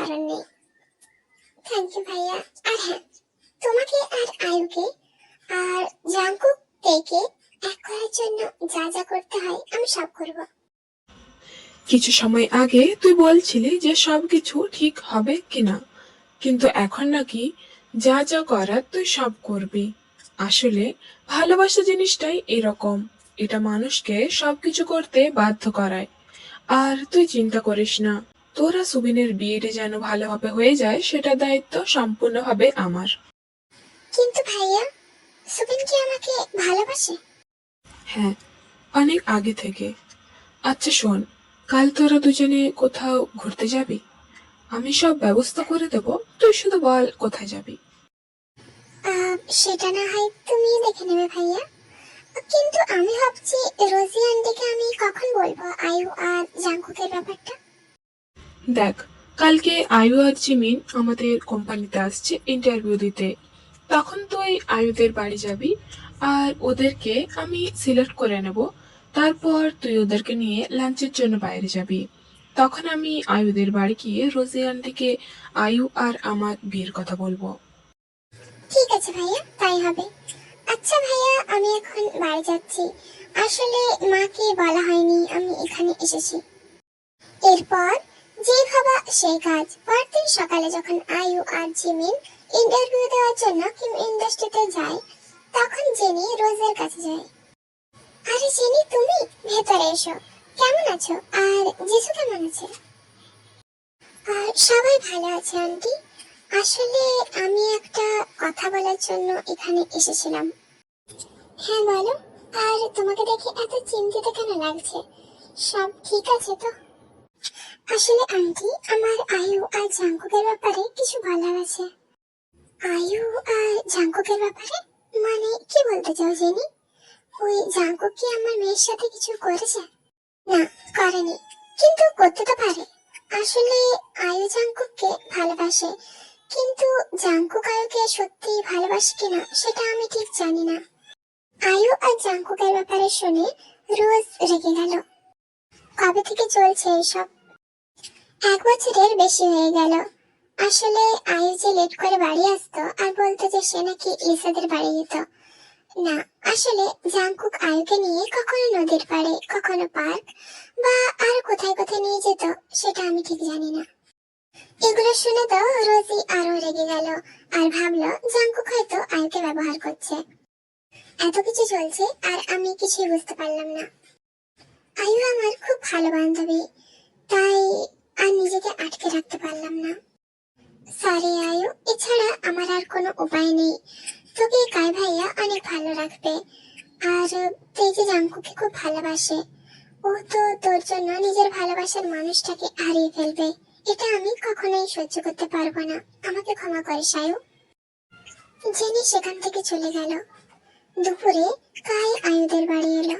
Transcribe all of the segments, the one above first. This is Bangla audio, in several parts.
কারণ নেই। থ্যাংক ইউ ভাইয়া। আর হ্যাঁ, তোমাকে আর আয়ুকে আর জাঙ্কুক থেকে এক করার জন্য যা যা করতে হয় আমি সব করব। কিছু সময় আগে তুই বলছিলি যে সবকিছু ঠিক হবে কিনা, কিন্তু এখন নাকি যা যা করার তুই সব করবি। আসলে ভালোবাসা জিনিসটাই এরকম, এটা মানুষকে সবকিছু করতে বাধ্য করায়। আর তুই চিন্তা করিস না, তোরা সুবিনের বিয়েটা যেন ভালোভাবে হয়ে যায় সেটা দায়িত্ব সম্পূর্ণভাবে আমার। কিন্তু ভাইয়া, সুবিন কি আমাকে ভালোবাসে? হ্যাঁ, অনেক আগে থেকে। আচ্ছা শোন, কাল তোরা দুজনে কোথাও ঘুরতে যাবি? আমি সব ব্যবস্থা করে দেব, তুই শুধু বল কোথায় যাবি। সেটা না হয় তুমি দেখে নেবে ভাইয়া, কিন্তু আমি ভাবছি রোজি আন্টিকে আমি কখন বলবো আয়ু আর জাঙ্কুকের ব্যাপারটা? দেখ, কালকে আয়ু আর জিমিন আমাদের কোম্পানিতে আসছে ইন্টারভিউ দিতে। তখন তুই আয়ুদের বাড়ি যাবি আর ওদেরকে আমি সিলেক্ট করে নেব। তারপর তুই ওদেরকে নিয়ে লাঞ্চের জন্য বাইরে যাবি। তখন আমি আয়ুদের বাড়ি গিয়ে রোজি আন্টিকে আয়ু আর আমার বিয়ের কথা বলবো। ঠিক আছে ভাইয়া, তাই হবে। আচ্ছা ভাইয়া, আমি এখন বাড়ি যাচ্ছি। আসলে মাকে বলা হয়নি আমি এখানে এসেছি। এরপর যে ভাবা সেই কাজ। পরদিন সকালে যখন আয়ু আর জিমিন ইন্টারভিউ দেওয়ার জন্য কিম ইন্ডাস্ট্রিতে যায়, তখন জেনি রোজের কাছে যায়। আরে জেনি, তুমি ভেতরে এসো। কেমন আছো? আর জিসু কেমন আছে? আর সবাই ভালো আছে আন্টি। আসলে আমি একটা কথা বলার জন্য এখানে এসেছিলাম। হ্যাঁ বলো। আর তোমাকে দেখে এত চিন্তিত কেন লাগছে? সব ঠিক আছে তো? আসলে আন্টি, আমার আয়ু আর জাঙ্কুকের ব্যাপারে কিছু বলার আছে। আয়ু আর জাঙ্কুকের ব্যাপারে? মানে কি বলতে চাও জেনি? ওই জাঙ্কুক কি আমার মেয়ের সাথে কিছু করেছে? না, করেনি, কিন্তু করতে তো পারে। আসলে আয়ু জাঙ্কুককে ভালোবাসে, কিন্তু জাঙ্কুক আয়ুকে সত্যি ভালোবাসে কিনা সেটা আমি ঠিক জানি না। আয়ু আর জাঙ্কুকের ব্যাপারে শুনে রোজ রেগে গেল। কবে থেকে চলছে এসব? 1 বছরের বেশি হয়ে গেল। আসলে আয়ু যে লেট করে বাড়ি আসতো আর বলতো যে সে নাকি লিসাদের বাড়ি যেত। না, আসলে জাঙ্কুক আয়ুকে নিয়ে কখনো নদীর পাড়ে, কখনো পার্ক বা আর কোথায় কোথায় নিয়ে যেত সেটা আমি ঠিক জানি না। এগুলো শুনে তো রোজি আরো রেগে গেল আর ভাবলো জাঙ্কুক হয়তো আয়ুকে ব্যবহার করছে। এত কিছু চলছে আর আমি কিছুই বুঝতে পারলাম না। আয়ু আমার খুব ভালো বান্ধবী, তাই আর নিজেকে আটকে রাখতে পারলাম না। সরি আয়ু, এছাড়া আমার আর কোনো উপায় নেই। তোকে কাই ভাইয়া অনেক ভালো রাখবে, আর তুই যে জাঙ্কুকে খুব ভালোবাসে, ও তো তোর জন্য নিজের ভালোবাসার মানুষটাকে হারিয়ে ফেলবে। এটা আমি কখনোই সহ্য করতে পারবো না। আমাকে ক্ষমা করিস আয়ু। জেনি সেখান থেকে চলে গেল। দুপুরে কাই আয়ুদের বাড়ি এলো।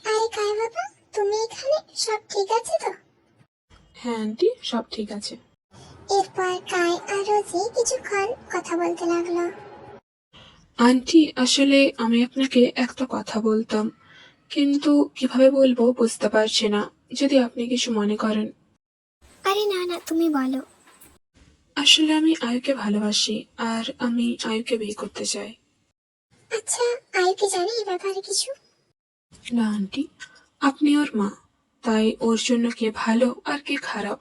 আরে কাই বাবা, তুমি এখানে? সব ঠিক আছে তো? হ্যাঁ আন্টি, সব ঠিক আছে। এরপর কাই আর রোজি কিছুক্ষণ কথা বলতে লাগলো। আন্টি, আসলে আমি আপনাকে একটা কথা বলতাম, কিন্তু কিভাবে বলবো বুঝতে পারছি না, যদি আপনি কিছু মনে করেন। আরে না না, তুমি বলো। আসলে আমি আয়ুকে ভালোবাসি আর আমি আয়ুকে বিয়ে করতে চাই। আচ্ছা, আয়ু কি জানে এই ব্যাপারে কিছু? না আন্টি, আপনি ওর মা, তাই ওর জন্য কে ভালো আর কে খারাপ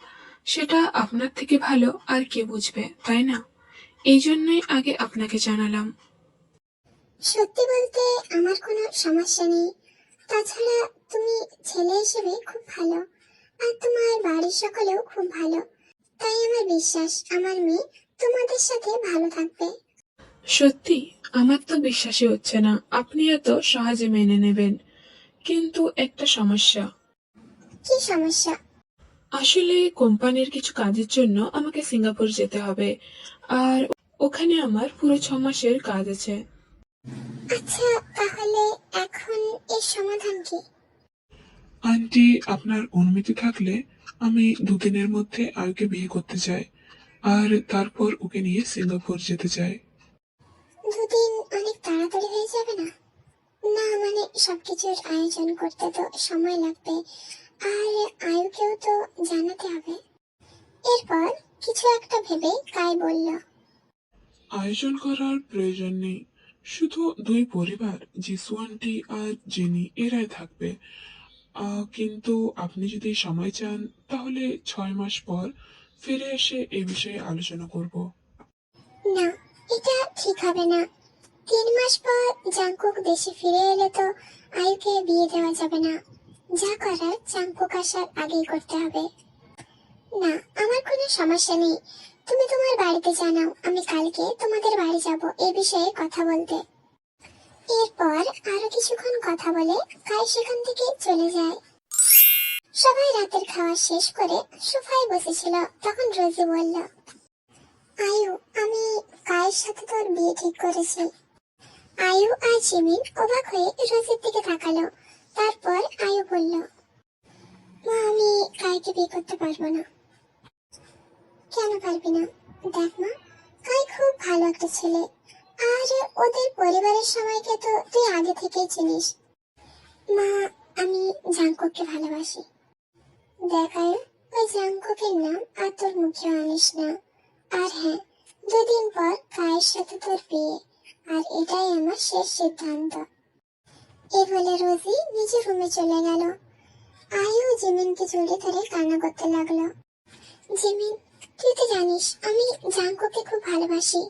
সেটা আপনার থেকে ভালো আর কে বুঝবে, তাই না? এই জন্যই আগে আপনাকে জানালাম। সত্যি বলতে আমার কোনো সমস্যা নেই। তাছাড়া তুমি ছেলে হিসেবে খুব ভালো, আর তোমার বাড়ির সকলেও খুব ভালো। তাই আমার বিশ্বাস আমার মেয়ে তোমাদের সাথে ভালো থাকবে। সত্যি? আমার তো বিশ্বাসই হচ্ছে না আপনি এত সহজে মেনে নেবেন। কিন্তু একটা সমস্যা। কি সমস্যা? আসলে কোম্পানির কিছু কাজের জন্য আমাকে সিঙ্গাপুর যেতে হবে, আর ওখানে আমার পুরো 6 মাসের কাজ আছে। আচ্ছা, তাহলে এখন এর সমাধান কি? আন্টি, আপনার অনুমতি থাকলে আমি 2 দিনের মধ্যে আয়ুকে বিয়ে করতে চাই, আর তারপর ওকে নিয়ে সিঙ্গাপুর যেতে চাই। 2 দিন অনেক তাড়াতাড়ি হয়ে যাবে না? না মানে সবকিছুর আয়োজন করতে তো সময় লাগবে, আর আয়ুকেও তো জানাতে হবে। এরপর কিছু একটা ভেবে কাই বলল, আয়োজন করার প্রয়োজন নেই, শুধু দুই পরিবার যিশু আন্টি আর জেনি এরাই থাকবে। কিন্তু আপনি যদি সময় চান তাহলে 6 মাস পর ফিরে এসে এ বিষয়ে আলোচনা করব। না, এটা ঠিক হবে না। 3 মাস পর জাংকুক দেশে ফিরে এলে তো আয়ুকে বিয়ে দেওয়া যাবে না। যা করার জাংকুক আসার আগেই করতে হবে। না, আমার কোনো সমস্যা নেই। তুমি তোমার বাড়িতে জানাও, আমি কালকে তোমাদের বাড়ি যাব এই বিষয়ে কথা বলতে। এরপর আরো কিছুক্ষণ কথা বলে কাই সেখান থেকে চলে যায়। সবাই রাতের খাওয়া শেষ করে সোফায় বসেছিল, তখন রোজি বলল, আয়ু, আমি কায়ের সাথে তোর বিয়ে ঠিক করেছি। আয়ু আর জিমিন অবাক হয়ে রোজির দিকে তাকালো। তারপর আয়ু বলল, মা, আমি কাইকে বিয়ে করতে পারবো না। কেন পারবি না? দেখ মা, কাই খুব ভালো একটা ছেলে, আর ওদের পরিবারের সবাইকে তো তুই আগে থেকেই চিনিস। মা, আমি জাংকুককে ভালোবাসি। দেখ আয়ু, ওই জাংকুকের নাম আর তোর মুখে আনিস না। আর হ্যাঁ, 2 দিন পর কায়ের সাথে তোর বিয়ে, আর এটাই আমার শেষ সিদ্ধান্ত। এই বলে রোজি নিজের রুমে চলে গেল। আয়ু জিমিনকে জড়িয়ে ধরে কান্না করতে লাগলো। জিমিন, তুই তো জানিস আমি জাংকুকে খুব ভালোবাসি।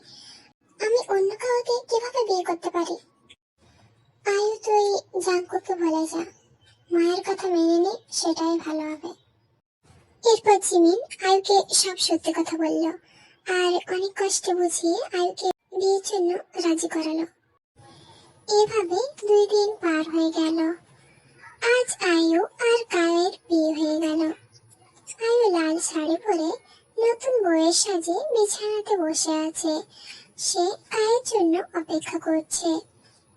আমি অন্য কাউকে কিভাবে বিয়ে করতে পারি? আয়ু, তুই জাংকুকে ভুলে যা। মায়ের কথা মেনে নে, সেটাই ভালো হবে। এরপর জিমিন আয়ুকে সব সত্যি কথা বলল, আর অনেক কষ্টে বুঝিয়ে আয়ুকে বিয়ের জন্য রাজি করালো। এভাবে 2 দিন পার হয়ে গেল। আজ আয়ু আর কায়ের বিয়ে হয়ে গেল। আয়ু লাল শাড়ি পরে নতুন বউয়ের সাজে বিছানাতে বসে আছে। সে কায়ের জন্য অপেক্ষা করছে।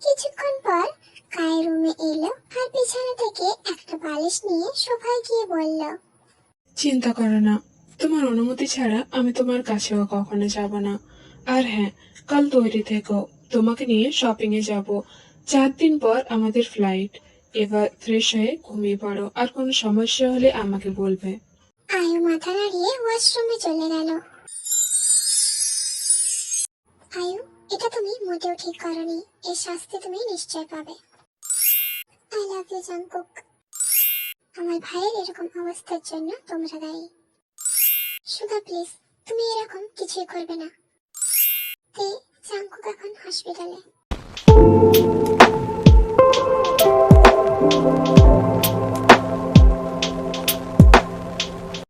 কিছুক্ষণ পর কায়ের রুমে এলো আর বিছানা থেকে একটা বালিশ নিয়ে সোফায় গিয়ে বলল, চিন্তা করো না, তোমার অনুমতি ছাড়া আমি তোমার কাছেও কখনো যাব না। আর হ্যাঁ, কাল তৈরি থেকো, তোমাকে নিয়ে শপিং এ যাব। 4 দিন পর আমাদের ফ্লাইট। এবার ফ্রেশ হয়ে ঘুমিয়ে পড়ো, আর কোনো সমস্যা হলে আমাকে বলবে। আয়ু মাথা নাড়িয়ে ওয়াশরুমে চলে গেল। আয়ু, এটা তুমি মোটেও ঠিক করনি। এর শাস্তি তুমি নিশ্চয় পাবে। I love you Jungkook. আমার ভাইয়ের এরকম অবস্থার জন্য তোমরা দায়ী। সুধা প্লিজ, তুমি এরকম কিছুই করবে না। তে জাংকুক এখন হসপিটালে।